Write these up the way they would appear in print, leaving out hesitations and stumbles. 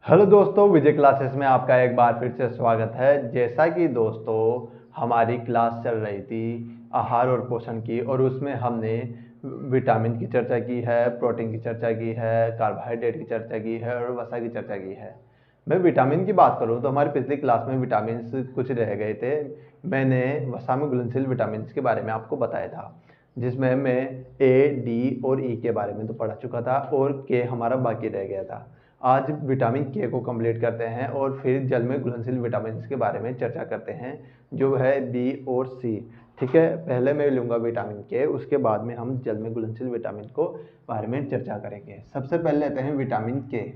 Hello दोस्तों, विजय classes में आपका एक बार फिर से स्वागत है। जैसा कि दोस्तों हमारी क्लास चल रही थी आहार और पोषण की, और उसमें हमने विटामिन की चर्चा की है, प्रोटीन की चर्चा की है, कार्बोहाइड्रेट की चर्चा की है और वसा की चर्चा की है। मैं विटामिन की बात करूं तो हमारी पिछली क्लास में विटामिन कुछ रह गए थे। मैंने वसा में घुलनशील विटामिन के बारे में आपको बताया था, जिसमें मैं ए, डी और ई के बारे में तो पढ़ा चुका था और के हमारा बाकी रह गया था। आज विटामिन के को कंप्लीट करते हैं और फिर जल में घुलनशील विटामिन के बारे में चर्चा करते हैं, जो है बी और सी। ठीक है, पहले मैं लूँगा विटामिन के, उसके बाद में हम जल में घुलनशील विटामिन को बारे में चर्चा करेंगे। सबसे पहले लेते हैं विटामिन के।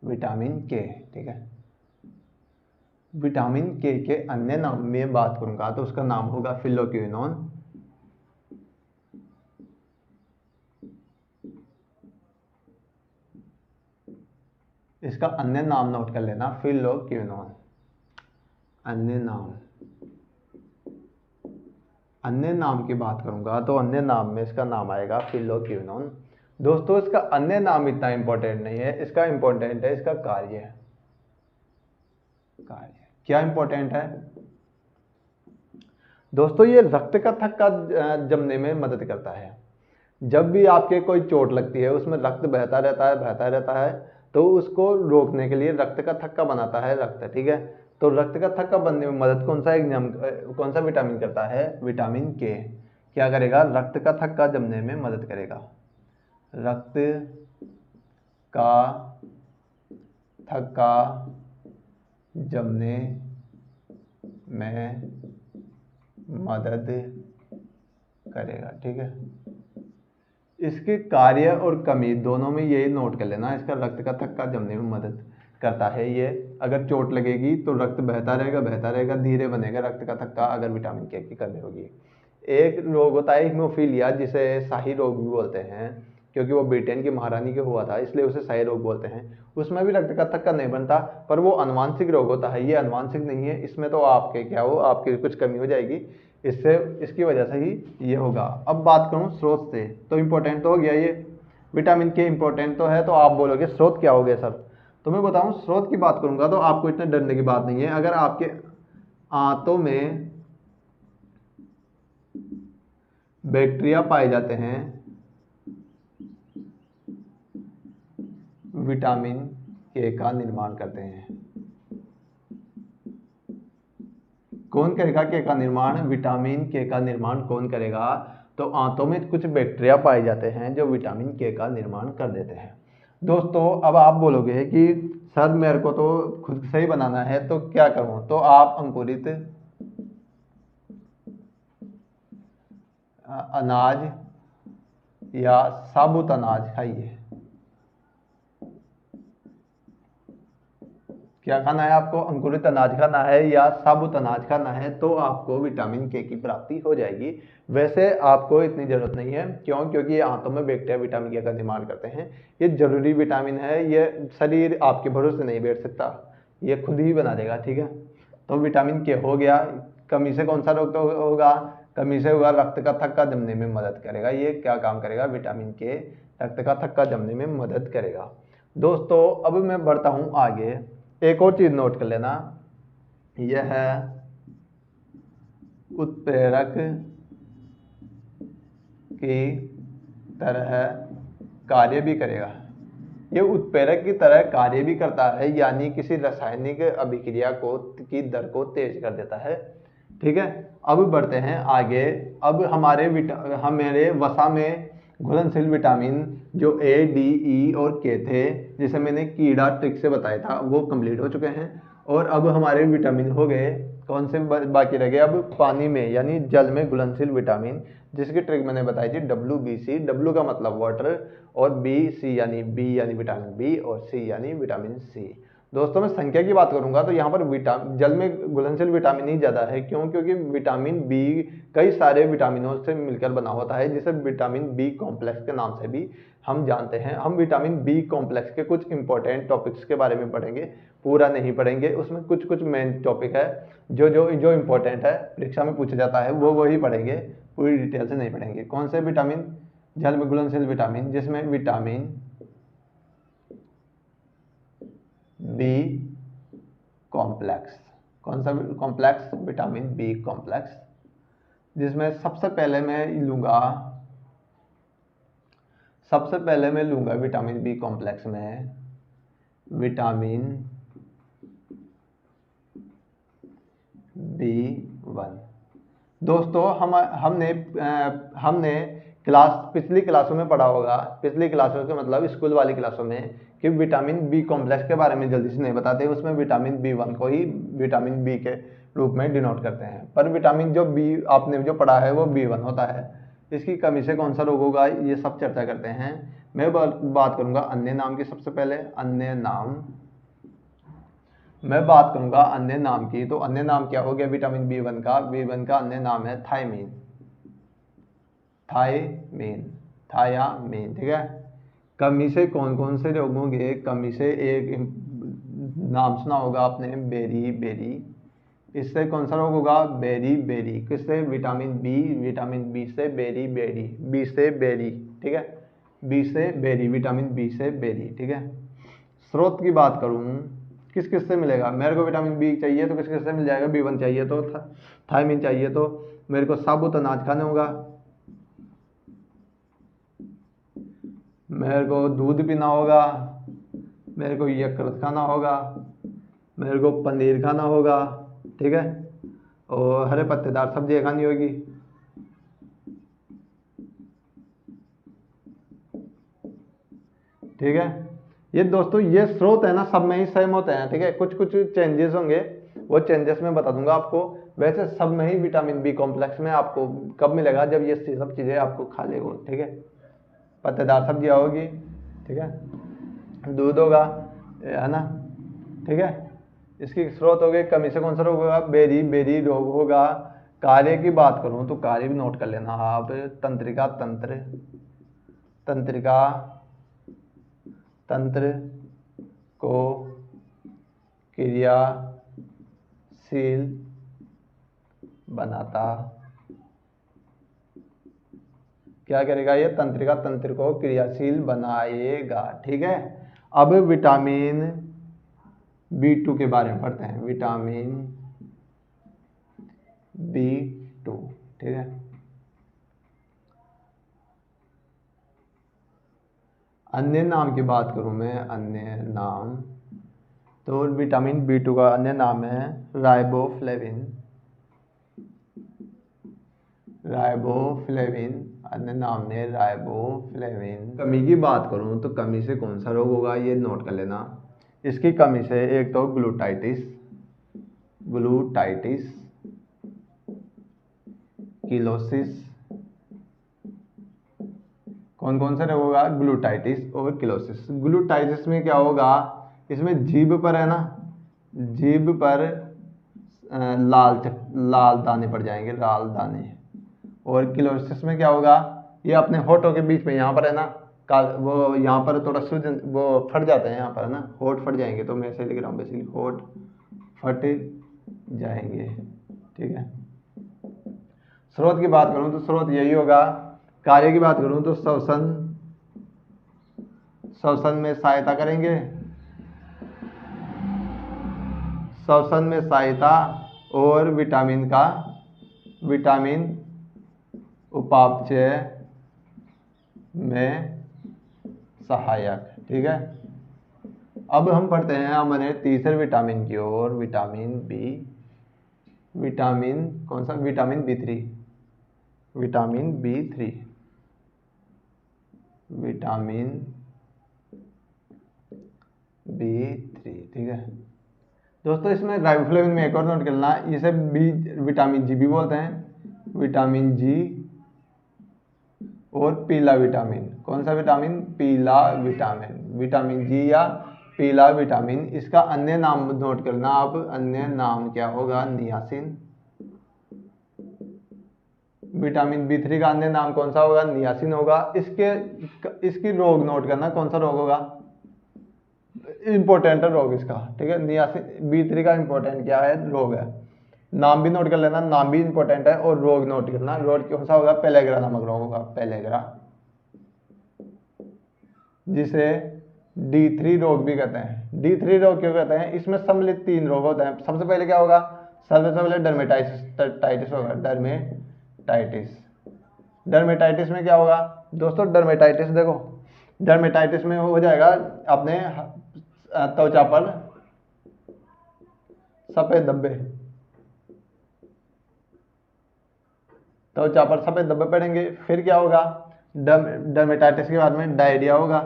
विटामिन के, ठीक है। विटामिन के अन्य नाम में बात करूंगा तो उसका नाम होगा फिलोक्विनोन। इसका अन्य नाम नोट कर लेना, फिलोक्विनोन। अन्य नाम की बात करूंगा तो अन्य नाम में इसका नाम आएगा फिलोक्विनोन। दोस्तों, इसका अन्य नाम इतना इंपॉर्टेंट नहीं है, इसका इंपॉर्टेंट है इसका कार्य। क्या इंपॉर्टेंट है दोस्तों? ये रक्त का थक्का जमने में मदद करता है। जब भी आपके कोई चोट लगती है, उसमें रक्त बहता रहता है, तो उसको रोकने के लिए रक्त का थक्का बनाता है रक्त, ठीक है। तो रक्त का थक्का बनने में मदद कौन सा विटामिन करता है? विटामिन के। क्या करेगा? रक्त का थक्का जमने में मदद करेगा। रक्त का थक्का जमने में मदद करेगा, ठीक है। इसके कार्य और कमी दोनों में यही नोट कर लेना, इसका रक्त का थक्का जमने में मदद करता है ये। अगर चोट लगेगी तो रक्त बहता रहेगा, धीरे बनेगा रक्त का थक्का अगर विटामिन के की कमी होगी। एक रोग होता है हीमोफीलिया, जिसे शाही रोग भी बोलते हैं, क्योंकि वो ब्रिटेन की महारानी के हुआ था इसलिए उसे शाही रोग बोलते हैं। उसमें भी रक्त का थक्का नहीं बनता, पर वो अनुवांशिक रोग होता है, ये अनुवांशिक नहीं है। इसमें तो आपके क्या हो, आपकी कुछ कमी हो जाएगी, इससे इसकी वजह से ही ये होगा। अब बात करूं स्रोत से, तो इम्पोर्टेंट तो हो गया ये, विटामिन के इम्पोर्टेंट तो है। तो आप बोलोगे स्रोत क्या हो गया सर? तो मैं बताऊं, स्रोत की बात करूंगा तो आपको इतने डरने की बात नहीं है। अगर आपके आंतों में बैक्टीरिया पाए जाते हैं, विटामिन के का निर्माण करते हैं। कौन करेगा के का निर्माण? विटामिन के का निर्माण कौन करेगा? तो आंतों में कुछ बैक्टीरिया पाए जाते हैं जो विटामिन के का निर्माण कर देते हैं। दोस्तों, अब आप बोलोगे कि सर मेरे को तो खुद से ही बनाना है, तो क्या करूं? तो आप अंकुरित अनाज या साबुत अनाज खाइए। क्या खाना है आपको? अंकुरित अनाज खाना है या साबुत अनाज खाना है, तो आपको विटामिन के की प्राप्ति हो जाएगी। वैसे आपको इतनी जरूरत नहीं है, क्यों? क्योंकि ये आंतों में बैक्टीरिया विटामिन के का निर्माण करते हैं। ये जरूरी विटामिन है, ये शरीर आपके भरोसे नहीं बैठ सकता, ये खुद ही बना देगा, ठीक है। तो विटामिन के हो गया। कमी से कौन सा रोग तो होगा? कमी से होगा रक्त का थक्का जमने में मदद करेगा। ये क्या काम करेगा? विटामिन के रक्त का थक्का जमने में मदद करेगा। दोस्तों, अब मैं बढ़ता हूं आगे। एक और चीज नोट कर लेना, यह है उत्प्रेरक की तरह कार्य भी करेगा। ये उत्प्रेरक की तरह कार्य भी करता है, यानी किसी रासायनिक अभिक्रिया को की दर को तेज कर देता है, ठीक है। अब बढ़ते हैं आगे। अब हमारे वसा में घुलनशील विटामिन जो ए, डी, ई और के थे, जिसे मैंने कीड़ा ट्रिक से बताया था, वो कंप्लीट हो चुके हैं। और अब हमारे विटामिन हो गए, कौन से बाकी रह गए? अब पानी में यानी जल में घुलनशील विटामिन, जिसकी ट्रिक मैंने बताई थी WBC। डब्ल्यू का मतलब वाटर, और बी यानी विटामिन बी, और सी यानी विटामिन सी। दोस्तों, मैं संख्या की बात करूंगा तो यहाँ पर जल में घुलनशील विटामिन ही ज्यादा है। क्यों? क्योंकि विटामिन बी कई सारे विटामिनों से मिलकर बना होता है, जिसे विटामिन बी कॉम्प्लेक्स के नाम से भी हम जानते हैं। हम विटामिन बी कॉम्प्लेक्स के कुछ इंपॉर्टेंट टॉपिक्स के बारे में पढ़ेंगे, पूरा नहीं पढ़ेंगे। उसमें कुछ कुछ मेन टॉपिक है जो जो जो इंपॉर्टेंट है, परीक्षा में पूछा जाता है, वो वही पढ़ेंगे, पूरी डिटेल से नहीं पढ़ेंगे। कौन से विटामिन? जल में घुलनशील विटामिन, जिसमें विटामिन बी कॉम्प्लेक्स, कौन सा कॉम्प्लेक्स, विटामिन बी कॉम्प्लेक्स, जिसमें सबसे पहले मैं लूंगा विटामिन बी कॉम्प्लेक्स में विटामिन B1। दोस्तों हमने पिछली क्लासों में पढ़ा होगा, पिछली क्लासों के मतलब स्कूल वाली क्लासों में, कि विटामिन बी कॉम्प्लेक्स के बारे में जल्दी से नहीं बताते, उसमें विटामिन B1 को ही विटामिन बी के रूप में डिनोट करते हैं। पर विटामिन जो बी आपने जो पढ़ा है वो B1 होता है। इसकी कमी से कौन सा रोग होगा, ये सब चर्चा करते हैं। मैं बात करूंगा अन्य नाम की। सबसे पहले अन्य नाम मैं बात करूंगा अन्य नाम की। तो अन्य नाम क्या हो गया विटामिन B1 का? B1 का अन्य नाम है थायमीन, थायामीन, ठीक है। कमी से कौन कौन से रोग होंगे? कमी से एक नाम सुना होगा आपने, बेरी। इससे कौन सा रोग होगा? बेरी। किससे? विटामिन बी से बेरी, ठीक है। बी से बेरी, विटामिन बी से बेरी, ठीक है। स्रोत की बात करूं, किस किस से मिलेगा? मेरे को विटामिन बी चाहिए तो किस किस से मिल जाएगा? B1 चाहिए तो थायमीन चाहिए तो मेरे को साबुत अनाज खाने होगा, मेरे को दूध पीना होगा, मेरे को यकृत खाना होगा, मेरे को पनीर खाना होगा, ठीक है, और हरे पत्तेदार सब्जियां खानी होगी। ठीक है, ये दोस्तों ये स्रोत है ना, सब में ही सेम होते हैं, ठीक है। कुछ कुछ चेंजेस होंगे, वो चेंजेस मैं बता दूंगा आपको। वैसे सब में ही विटामिन बी कॉम्प्लेक्स में आपको कब मिलेगा? जब ये सब चीजें आपको खा लेगो, ठीक है। पत्तेदार सब्जियां होगी, ठीक है, दूध होगा, है ना, ठीक है। इसकी स्रोत हो गई। कमी से कौन सा रोग होगा? बेरी रोग होगा। कार्य की बात करूं तो कार्य भी नोट कर लेना आप। तंत्र को क्रियाशील बनाता, क्या करेगा? ये तंत्रिका तंत्र को क्रियाशील बनाएगा, ठीक है। अब विटामिन B2 के बारे में पढ़ते हैं। विटामिन B2, ठीक है। अन्य नाम की बात करूं मैं, अन्य नाम, तो विटामिन B2 का अन्य नाम है राइबोफ्लेविन, अन्य नाम है राइबोफ्लेविन। कमी की बात करूं तो कमी से कौन सा रोग होगा, ये नोट कर लेना। इसकी कमी से एक तो ग्लूटाइटिस, किलोसिस, कौन कौन सा रोग होगा? ग्लूटाइटिस और किलोसिस। ग्लूटाइटिस में क्या होगा? इसमें जीभ पर है ना, जीभ पर लाल दाने पड़ जाएंगे, लाल दाने। और किलोसिस में क्या होगा? ये अपने होठों के बीच में यहाँ पर है ना, वो यहाँ पर थोड़ा सूजन, वो फट जाते हैं यहाँ पर, है ना, होठ फट जाएंगे। तो मैं ऐसे लिख रहा हूँ बेसिकली, होठ फट जाएंगे, ठीक है। स्रोत की बात करूं तो स्रोत यही होगा। कार्य की बात करूं तो श्वसन में सहायता करेंगे, श्वसन में सहायता, और विटामिन उपापचय में सहायक, ठीक है। अब हम पढ़ते हैं हमारे तीसरे विटामिन की ओर, विटामिन कौन सा? विटामिन B3, ठीक है। दोस्तों इसमें राइबोफ्लेविन में एक और नोट करना, इसे विटामिन जी भी बोलते हैं, विटामिन जी, और पीला विटामिन। कौन सा विटामिन? पीला विटामिन, विटामिन जी या पीला विटामिन। इसका अन्य नाम नोट करना आप, अन्य नाम क्या होगा? नियासिन। विटामिन B3 का अन्य नाम कौन सा होगा? नियासिन होगा। इसकी रोग नोट करना, कौन सा रोग होगा? इंपॉर्टेंट है रोग इसका, ठीक है। नियासिन B3 का इंपॉर्टेंट क्या है? रोग है। नाम भी नोट कर लेना, नाम भी इंपॉर्टेंट है, और रोग नोट करना। रोग कौन सा होगा? पेलेग्रा नामक रोग होगा, पेलेग्रा, जिसे D3 रोग भी कहते हैं। D3 रोग क्यों कहते हैं? इसमें सम्मिलित 3 रोग होते हैं। सबसे पहले क्या होगा? सबसे पहले डर्मेटाइटिस होगा। डर्मेटाइटिस में क्या होगा दोस्तों? डर्मेटाइटिस देखो, डर्मेटाइटिस में हो जाएगा अपने त्वचा पर सफेद धब्बे, त्वचा पर सफेद धब्बे पड़ेंगे। फिर क्या होगा? डर्मेटाइटिस के बाद में डायरिया होगा,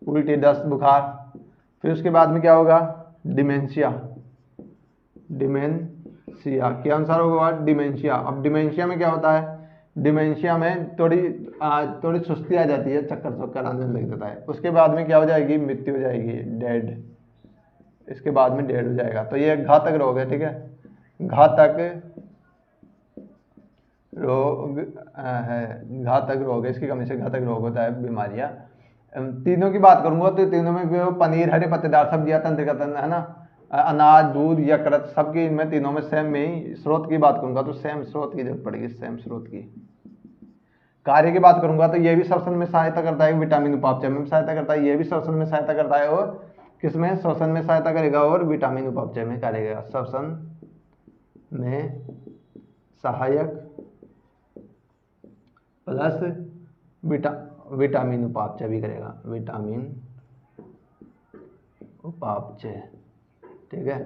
उल्टी, दस्त, बुखार। फिर उसके बाद में क्या होगा? डिमेंशिया। डिमेंशिया क्या अनुसार होगा? डिमेंशिया। अब डिमेंशिया में क्या होता है? डिमेंशिया में थोड़ी सुस्ती आ जाती है, चक्कर चक्कर आने लग जाता है। उसके बाद में क्या हो जाएगी? मृत्यु हो जाएगी, डेड। इसके बाद में डेड हो जाएगा। तो ये घातक रोग है, ठीक है, घातक रोग है, घातक रोग है। इसकी कमी से घातक रोग होता है, बीमारियां। तीनों की बात करूंगा तो तीनों में पनीर, हरे पत्तेदार सब्जियां, तंत्रिका तंत्र, है ना, अनाज, दूध, यकृत, सबकी इनमें तीनों में सेम में ही स्रोत की बात करूंगा तो सेम स्रोत की जरूरत पड़ेगी, सेम स्रोत की। कार्य की बात करूंगा तो ये भी श्वसन में सहायता करता है, विटामिन उपापचय में सहायता करता है, ये भी श्वसन में सहायता करता है, और किसमें? श्वसन में सहायता करेगा और विटामिन उपापचय में करेगा। श्वसन में सहायक प्लस विटामिन उपापचय भी करेगा, विटामिन उपापचय, ठीक है।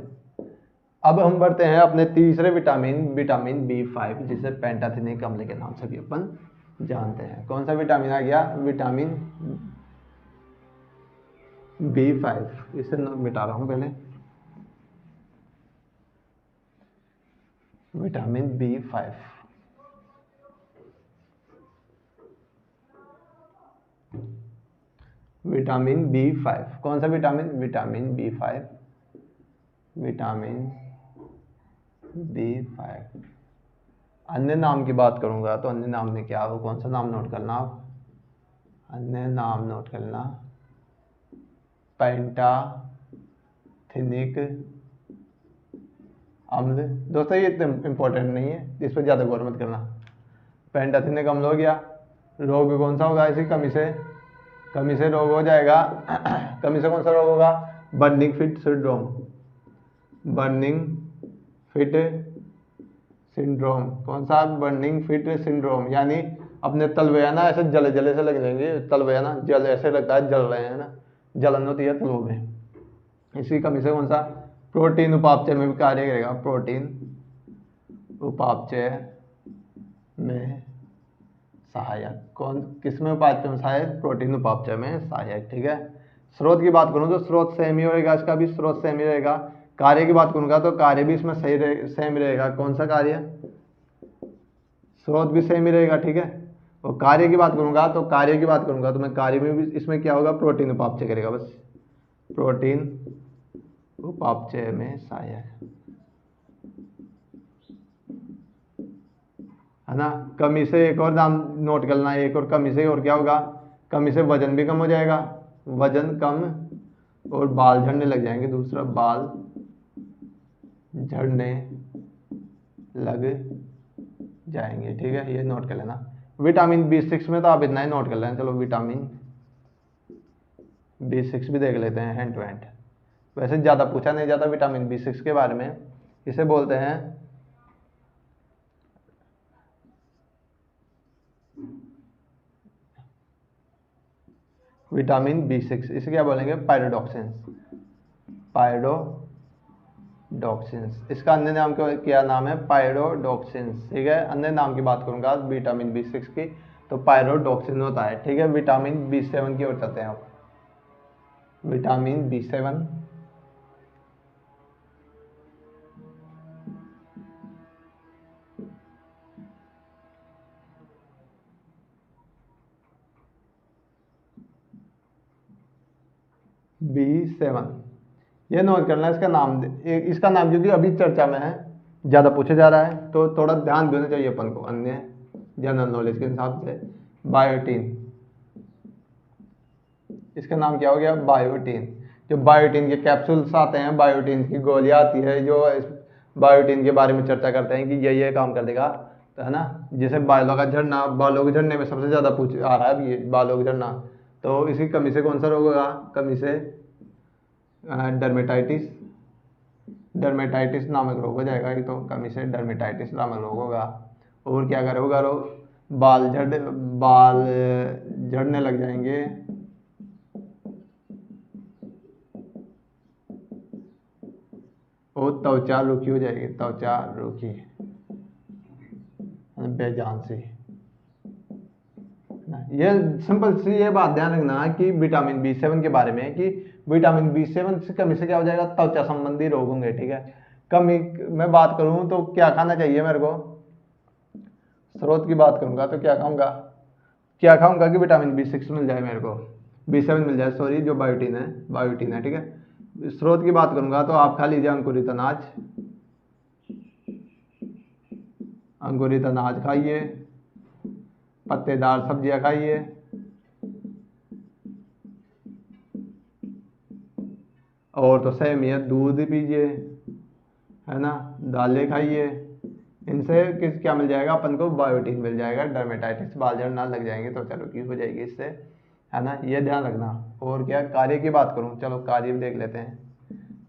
अब हम बढ़ते हैं अपने तीसरे विटामिन, विटामिन B5, जिसे पेंटाथेनिक अम्ल के नाम से भी अपन जानते हैं। कौन सा विटामिन आ गया? Vitamin B5। इसे मिटा रहा हूं पहले, विटामिन B5। विटामिन B5 कौन सा vitamin? Vitamin B5, vitamin B5। अन्य नाम की बात करूंगा तो अन्य नाम में क्या हो? कौन सा नाम नोट करना आप? अन्य नाम नोट करना, पेंटाथेनिक अम्ल। दोस्तों ये इंपॉर्टेंट नहीं है, इस पर ज़्यादा गौर मत करना। पेंटाथेनिक अम्ल हो गया। रोग कौन सा होगा? इसी कमी से रोग हो जाएगा। कमी से कौन सा रोग होगा? Burning fit syndrome. Burning fit syndrome. कौन सा? बर्निंग फिट सिंड्रोम, यानी अपने तलवे है ना, ऐसे जले जले से लग जाएंगे तलवे, है ना, जल ऐसे लगता है जल रहे हैं ना, जलन होती है तलवों में। इसी कमी से कौन सा? प्रोटीन उपापचय में भी कार्य करेगा, प्रोटीन उपापचय में सहायक। कौन किस में उपापचय में सहायक? प्रोटीन उपापचय में सहायक, ठीक है। स्रोत की बात करूँ तो स्रोत सेम ही रहेगा, इसका भी स्रोत सेम ही रहेगा। कार्य की बात करूंगा तो कार्य भी इसमें सेम रहेगा। कौन सा कार्य? स्रोत भी सेम ही रहेगा, ठीक है। और कार्य की बात करूंगा तो मैं कार्य में भी इसमें क्या होगा? प्रोटीन उपापचय करेगा, बस प्रोटीन उपापचय में सहायक, है ना। कमी से एक और नाम नोट करना है, एक और कमी से और क्या होगा? कमी से वजन भी कम हो जाएगा, वजन कम, और बाल झड़ने लग जाएंगे। दूसरा, बाल झड़ने लग जाएंगे, ठीक है, ये नोट कर लेना। विटामिन B6 में तो आप इतना ही नोट कर लेना। चलो विटामिन B6 भी देख लेते हैं हैंड टू हैंड। वैसे ज़्यादा पूछा नहीं जाता विटामिन B6 के बारे में। इसे बोलते हैं विटामिन B6, इसे क्या बोलेंगे? पायरोडॉक्सिन्स। पायरोडॉक्सिन्स, इसका अन्य नाम क्या नाम है? पायरोडॉक्सिन्स, ठीक है। अन्य नाम की बात करूंगा विटामिन B6 की तो पायरोडॉक्सिन होता है, ठीक है। विटामिन B7 की ओर चलते हैं आप। विटामिन B7, B7 ये नोट करना। इसका नाम क्योंकि अभी चर्चा में है, ज़्यादा पूछा जा रहा है तो थोड़ा ध्यान देना चाहिए अपन को अन्य जनरल नॉलेज के हिसाब से। बायोटीन, इसका नाम क्या हो गया? बायोटीन। जो बायोटीन के कैप्सूल्स आते हैं, बायोटीन की गोलियां आती है, जो बायोटीन के बारे में चर्चा करते हैं कि ये काम कर देगा, तो है ना। जैसे बालों का झड़ना, बालों के झड़ने में सबसे ज़्यादा पूछ आ रहा है अभी ये बालों का झड़ना, तो इसकी कमी से कौन सा रोग होगा, कमी से डर्मेटाइटिस, डर्मेटाइटिस नामक रोग हो जाएगा। ये तो कमी से डर्मेटाइटिस नामक रोग होगा। और क्या कर होगा रोग, बाल झड़ने लग जाएंगे, और त्वचा रूखी हो जाएगी, त्वचा रूखी बेजान सी। ये सिंपल सी ये बात ध्यान रखना कि विटामिन B7 के बारे में, कि विटामिन B7 से कमी से क्या हो जाएगा, त्वचा संबंधी रोग होंगे। ठीक है, कमी मैं बात करूं तो क्या खाना चाहिए मेरे को, स्रोत की बात करूंगा तो क्या खाऊंगा कि विटामिन B6 मिल जाए, मेरे को B7 मिल जाए, सॉरी जो बायोटीन है। ठीक है, स्रोत की बात करूंगा तो आप खा लीजिए अंकुरित अनाज खाइए, पत्तेदार सब्जियां खाइए, और तो सहमियत दूध पीजिए, है ना, दालें खाइए। इनसे क्या मिल जाएगा अपन को, बायोटीन मिल जाएगा, डर्मेटाइटिस बाल झड़ना लग जाएंगे तो चलो की हो जाएगी इससे, है ना, ये ध्यान रखना। और क्या कार्य की बात करूं, चलो कार्य भी देख लेते हैं।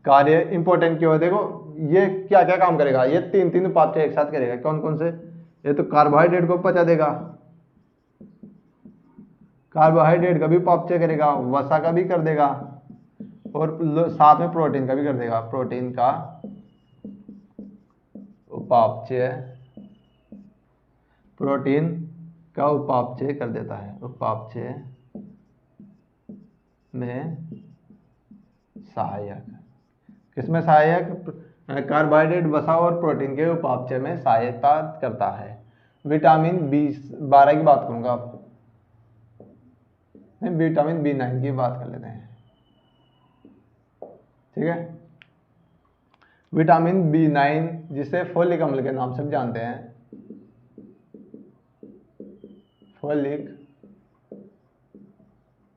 कार्य इंपॉर्टेंट क्यों है, देखो ये क्या क्या काम करेगा, ये तीन उपापचय एक साथ करेगा। कौन कौन से, ये तो कार्बोहाइड्रेट को पचा देगा, कार्बोहाइड्रेट का भी उपापचय करेगा, वसा का भी कर देगा, और साथ में प्रोटीन का भी कर देगा, प्रोटीन का उपापचय, प्रोटीन का उपापचय कर देता है, उपापचय में सहायक, किसमें सहायक, कार्बोहाइड्रेट, वसा और प्रोटीन के उपापचय में सहायता करता है। विटामिन B12 की बात करूंगा, विटामिन B9 की बात कर लेते हैं। ठीक है, विटामिन B9 जिसे फोलिक अम्ल के नाम से भी जानते हैं, फोलिक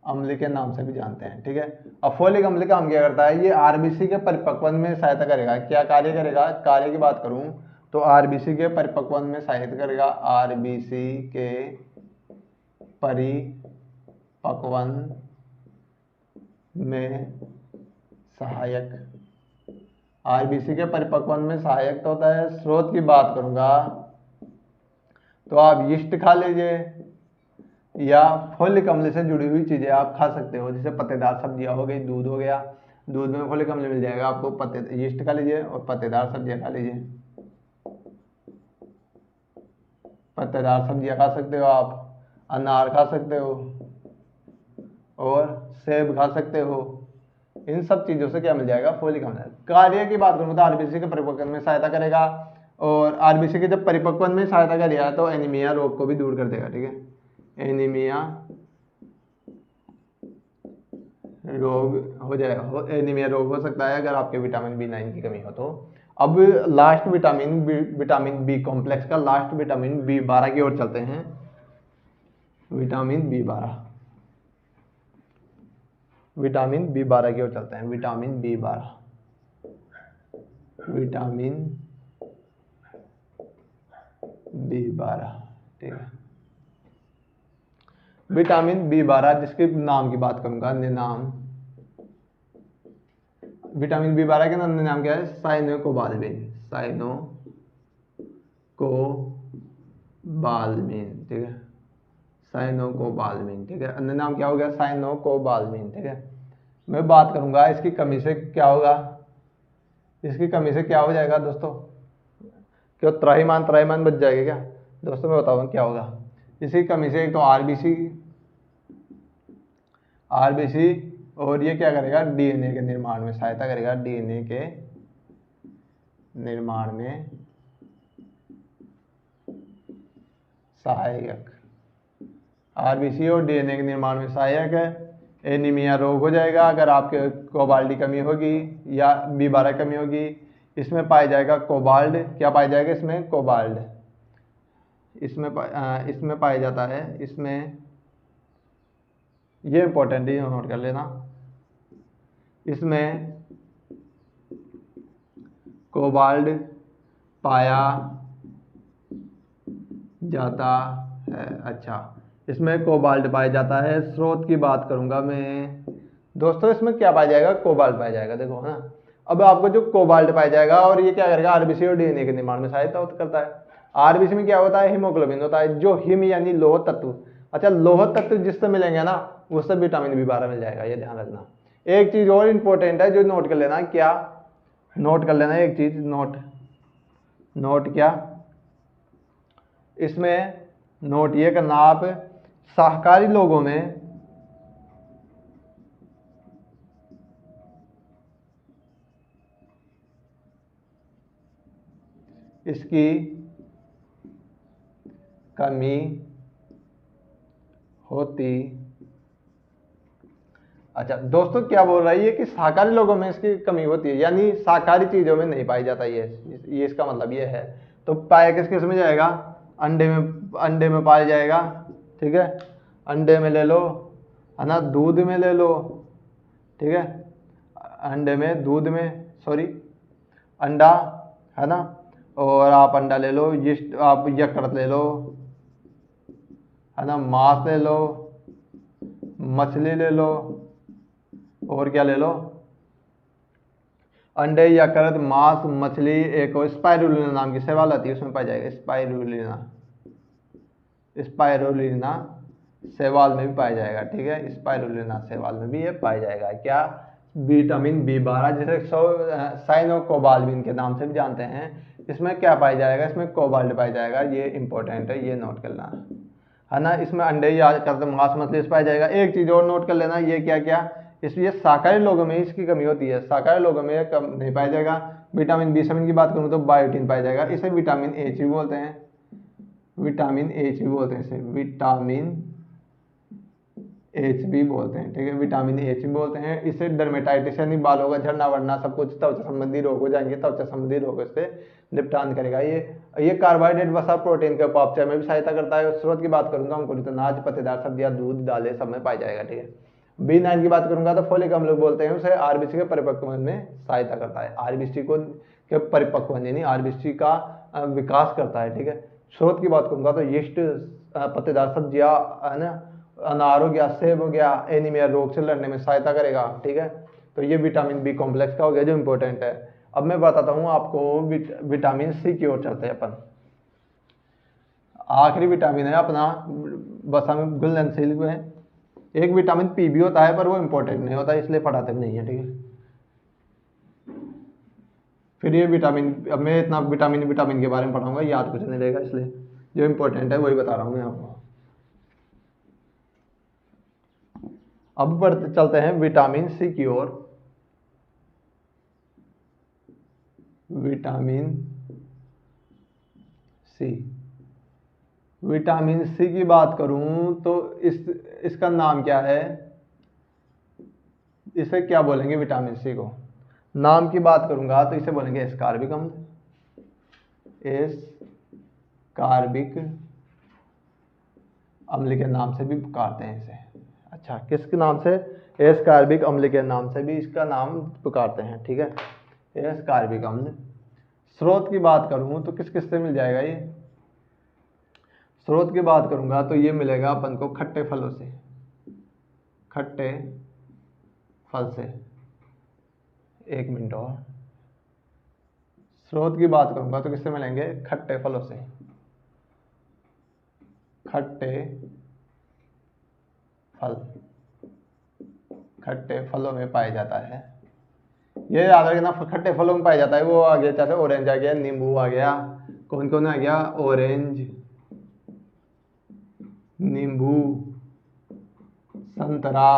अम्ल के नाम से भी जानते हैं। ठीक है, अब फोलिक अम्ल काम क्या करता है, ये आरबीसी के परिपक्वन में सहायता करेगा। क्या कार्य करेगा, कार्य की बात करूं तो आरबीसी के परिपक्वन में सहायता करेगा, आरबीसी के परिपक्वन में सहायक, आरबीसी के परिपक्वन में सहायक तो होता है। स्रोत की बात करूंगा तो आप यीस्ट खा लीजिए, या फोलिक अम्ल से जुड़ी हुई चीजें आप खा सकते हो, जैसे पत्तेदार सब्जियां हो गई, दूध हो गया, दूध में फोलिक अम्ल मिल जाएगा आपको, यीस्ट खा लीजिए और पत्तेदार सब्जियां खा लीजिए, पत्तेदार सब्जियां खा सकते हो आप, अनार खा सकते हो और सेब खा सकते हो। इन सब चीजों से क्या मिल जाएगा, फोलिक अम्ल। कार्य की बात करूँ तो आरबीसी के परिपक्वन में सहायता करेगा, और आरबीसी के जब परिपक्वन में सहायता करेगा तो एनीमिया रोग को भी दूर कर देगा। ठीक है, एनीमिया रोग हो जाए, एनीमिया रोग हो सकता है अगर आपके विटामिन B9 की कमी हो तो। अब लास्ट विटामिन बी कॉम्प्लेक्स का लास्ट विटामिन B12 की ओर चलते हैं। विटामिन B12 की ओर चलते हैं, विटामिन B12, ठीक है, विटामिन B12 जिसके नाम की बात करूंगा, अन्य नाम, विटामिन B12 के अन्य नाम क्या है, साइनोकोबाल्मिन, ठीक है, साइनोकोबाल्मिन। ठीक है, अन्य नाम क्या हो गया, साइनोकोबाल्मिन। ठीक है, मैं बात करूंगा इसकी कमी से क्या होगा, इसकी कमी से क्या हो जाएगा दोस्तों, क्यों त्राहिमाम बच जाएगा क्या दोस्तों, मैं बताऊँ क्या होगा। इसकी कमी से एक तो आरबीसी, और ये क्या करेगा, डीएनए के निर्माण में सहायता करेगा, डीएनए के निर्माण में सहायक, आरबीसी और डीएनए के निर्माण में सहायक है। एनीमिया रोग हो जाएगा अगर आपके कोबाल्ट की कमी होगी या B12 कमी होगी। इसमें पाया जाएगा कोबाल्ट, क्या पाया जाएगा इसमें, कोबाल्ट, इसमें पाया जाता है, इसमें ये इंपॉर्टेंट है, नोट कर लेना, इसमें कोबाल्ट पाया जाता है। अच्छा, इसमें कोबाल्ट पाया जाता है। स्रोत की बात करूंगा मैं दोस्तों, इसमें क्या पाया जाएगा, कोबाल्ट पाया जाएगा। देखो है ना, अब आपको जो कोबाल्ट पाया जाएगा और ये क्या करेगा, आरबीसी और डीएनए के निर्माण में सहायता करता है। आरबीसी में क्या होता है, हीमोग्लोबिन होता है, जो हिम यानी लोह तत्व। अच्छा, लोह तत्व जिससे मिलेंगे ना उससे विटामिन बी12 मिल जाएगा, ये ध्यान रखना। एक चीज और इंपॉर्टेंट है जो नोट कर लेना, क्या नोट कर लेना, एक चीज नोट क्या इसमें नोट ये करना आप, शाकाहारी लोगों में इसकी कमी होती। अच्छा दोस्तों, क्या बोल रहा है ये कि शाकाहारी लोगों में इसकी कमी होती है, यानी शाकाहारी चीजों में नहीं पाई जाता ये इसका मतलब ये है। तो पाया किस किस में जाएगा, अंडे में पाया जाएगा, ठीक है, अंडे में ले लो, है ना, दूध में ले लो, ठीक है, अंडे में, दूध में, सॉरी, अंडा, है ना, और आप अंडा ले लो, यीस्ट आप यकृत ले लो, है ना, मांस ले लो, मछली ले लो, और क्या ले लो, अंडे, यकृत, मांस, मछली, एक और स्पाइरुलिना नाम की शैवाल आती है उसमें पाया जाएगा, स्पाइरुलिना शैवाल में भी पाया जाएगा, ठीक है, स्पाइरुलिना शैवाल में भी ये पाया जाएगा। क्या, विटामिन बी12 जिसे साइनोकोबाल्बिन के नाम से भी जानते हैं, इसमें क्या पाया जाएगा, इसमें कोबाल्ट पाया जाएगा, ये इंपॉर्टेंट है, ये नोट करना है ना। इसमें अंडे या करते मांस मछली पाया जाएगा। एक चीज और नोट कर लेना, ये क्या क्या, इसलिए शाकाहारी लोगों में इसकी कमी होती है, शाकाहारी लोगों में कम नहीं पाया जाएगा। विटामिन बी7 की बात करूँ तो बायोटीन पाया जाएगा, इसे विटामिन एच भी बोलते हैं, विटामिन एच भी बोलते हैं, इसे विटामिन एच भी बोलते हैं, ठीक है, विटामिन एच भी बोलते हैं। इसे डर्मेटाइटिस यानी बालों का झड़ना वरना सब कुछ त्वचा संबंधी रोग हो जाएंगे, त्वचा संबंधी रोगों से निपटान करेगा। ये कार्बोहाइड्रेट वसा प्रोटीन के उपापचय में भी सहायता करता है। स्रोत की बात करूंगा, अंकुरित अनाज, पत्तेदार सब्जियां, दूध, दालें सब में पाया जाएगा, ठीक है। B9 की बात करूंगा तो फोलिक अम्ल बोलते हैं उसे, आरबीसी के परिपक्व होने में सहायता करता है, आरबीसी को के परिपक्व यानी आरबीसी का विकास करता है, ठीक है। स्रोत की बात करूंगा तो यीस्ट, पत्तेदार सब्जियां, है ना, अनार हो गया, सेब हो गया, एनीमिया रोग से लड़ने में सहायता करेगा, ठीक है। तो ये विटामिन बी कॉम्प्लेक्स का हो गया जो इंपॉर्टेंट है। अब मैं बताता हूँ आपको विटामिन सी की ओर चलते हैं अपन। आखिरी विटामिन है अपना वसा में घुलनशील है। एक विटामिन पी भी होता है पर वो इंपॉर्टेंट नहीं होता, इसलिए पढ़ाते भी नहीं है, ठीक है। फिर ये विटामिन, अब मैं इतना विटामिन के बारे में पढ़ाऊंगा, याद कुछ नहीं रहेगा, इसलिए जो इंपॉर्टेंट है वही बता रहा हूँ मैं आपको। अब बढ़ते चलते हैं विटामिन सी की ओर। विटामिन सी, विटामिन सी की बात करूं तो इसका नाम क्या है, इसे क्या बोलेंगे, विटामिन सी को नाम की बात करूंगा तो इसे बोलेंगे एस्कार्बिक अम्ल, एस्कार्बिक अम्ल के नाम से भी पुकारते हैं इसे। अच्छा, किसके नाम से, एस्कार्बिक अम्ल के नाम से भी इसका नाम पुकारते हैं, ठीक है, एस्कार्बिक अम्ल। स्रोत की बात करूं तो किस किस से मिल जाएगा ये, स्रोत की बात करूंगा तो ये मिलेगा अपन को खट्टे फलों से, खट्टे फल से। एक मिनट और, स्रोत की बात करूंगा तो किससे मिलेंगे, खट्टे फलों से, खट्टे फल, खट्टे फलों में पाया जाता है। ये याद रखना, खट्टे फलों में पाया जाता है, वो आ गया जैसे ऑरेंज आ गया, नींबू आ गया, कौन कौन आ गया, ऑरेंज, नींबू, संतरा,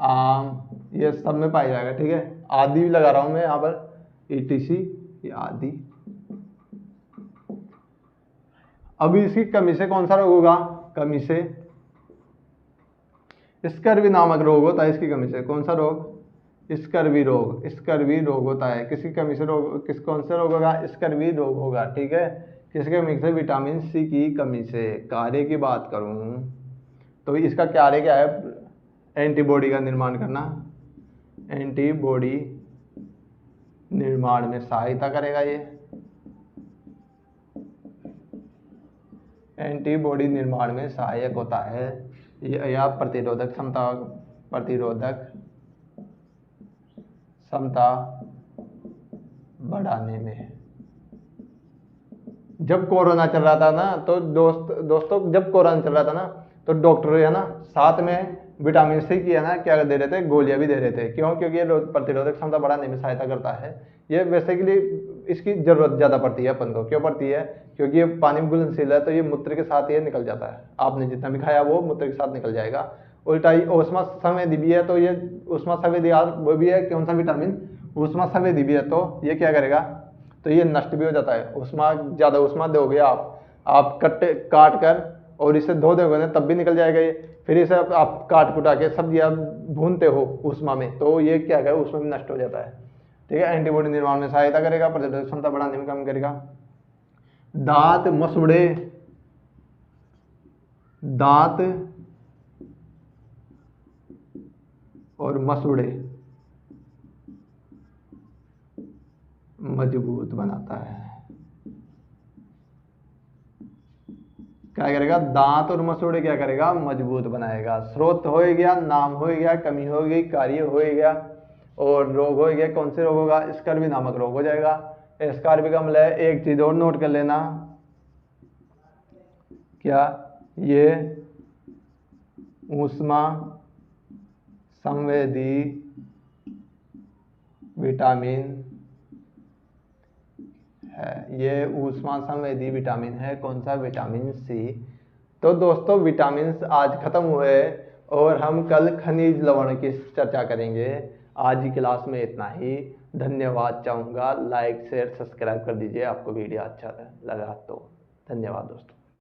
आम, ये सब में पाया जाएगा, ठीक है। आदि भी लगा रहा हूं मैं यहाँ पर, ETC, ये आदि। अभी इसकी कमी से कौन सा रोग होगा, कमी से स्कर्वी नामक रोग होता है, इसकी कमी से कौन सा रोग, स्कर्वी रोग, स्कर्वी रोग होता है, किसकी कमी से रोग, कौन सा रोग होगा, स्कर्वी रोग होगा, ठीक है। किसके कमी से, विटामिन सी की कमी से। कार्य की बात करूं तो इसका कार्य क्या है, एंटीबॉडी का निर्माण करना, एंटीबॉडी निर्माण में सहायता करेगा ये, एंटीबॉडी निर्माण में सहायक होता है या प्रतिरोधक क्षमता बढ़ाने में। जब कोरोना चल रहा था ना तो दोस्तों जब कोरोना चल रहा था ना तो डॉक्टर है ना साथ में विटामिन सी की है ना क्या दे रहे थे, गोलियां भी दे रहे थे। क्यों? क्योंकि ये प्रतिरोधक क्षमता बढ़ाने में सहायता करता है। ये बेसिकली इसकी जरूरत ज़्यादा पड़ती है अपन को। क्यों पड़ती है? क्योंकि ये पानी में घुलनशील है तो ये मूत्र के साथ ये निकल जाता है। आपने जितना भी खाया वो मूत्र के साथ निकल जाएगा। उल्टा ही ऊष्मा संवेदी भी है तो ये ऊष्मा संवेदी वो भी है कौन सा विटामिन, ऊष्मा संवेदी भी है तो ये क्या करेगा, तो ये नष्ट भी हो जाता है। ऊष्मा ज़्यादा ऊष्मा दोगे आप काट कर और इसे धो दोगे ना तब भी निकल जाएगा ये। फिर इसे आप काट कुटा के सब्जियां भूनते हो ऊष्मा में तो ये क्या है ऊष्मा में नष्ट हो जाता है। ठीक है, एंटीबॉडी निर्माण में सहायता करेगा, प्रतिरोधक क्षमता बढ़ाने में काम करेगा। दांत और मसूड़े मजबूत बनाता है। क्या करेगा? दांत और मसूड़े क्या करेगा? मजबूत बनाएगा। स्रोत हो गया, नाम हो गया, कमी हो गई, कार्य हो गया और रोग हो गया। कौन से रोग होगा? स्कर्वी नामक रोग हो जाएगा। स्कर्वी का मतलब है, एक चीज और नोट कर लेना, क्या ये ऊष्मा संवेदी विटामिन है। ये ऊष्मा संवेदी विटामिन है। कौन सा? Vitamin C. तो दोस्तों विटामिन आज खत्म हुए और हम कल खनिज लवण की चर्चा करेंगे। आज की क्लास में इतना ही। धन्यवाद चाहूँगा। लाइक शेयर सब्सक्राइब कर दीजिए आपको वीडियो अच्छा लगा तो। धन्यवाद दोस्तों।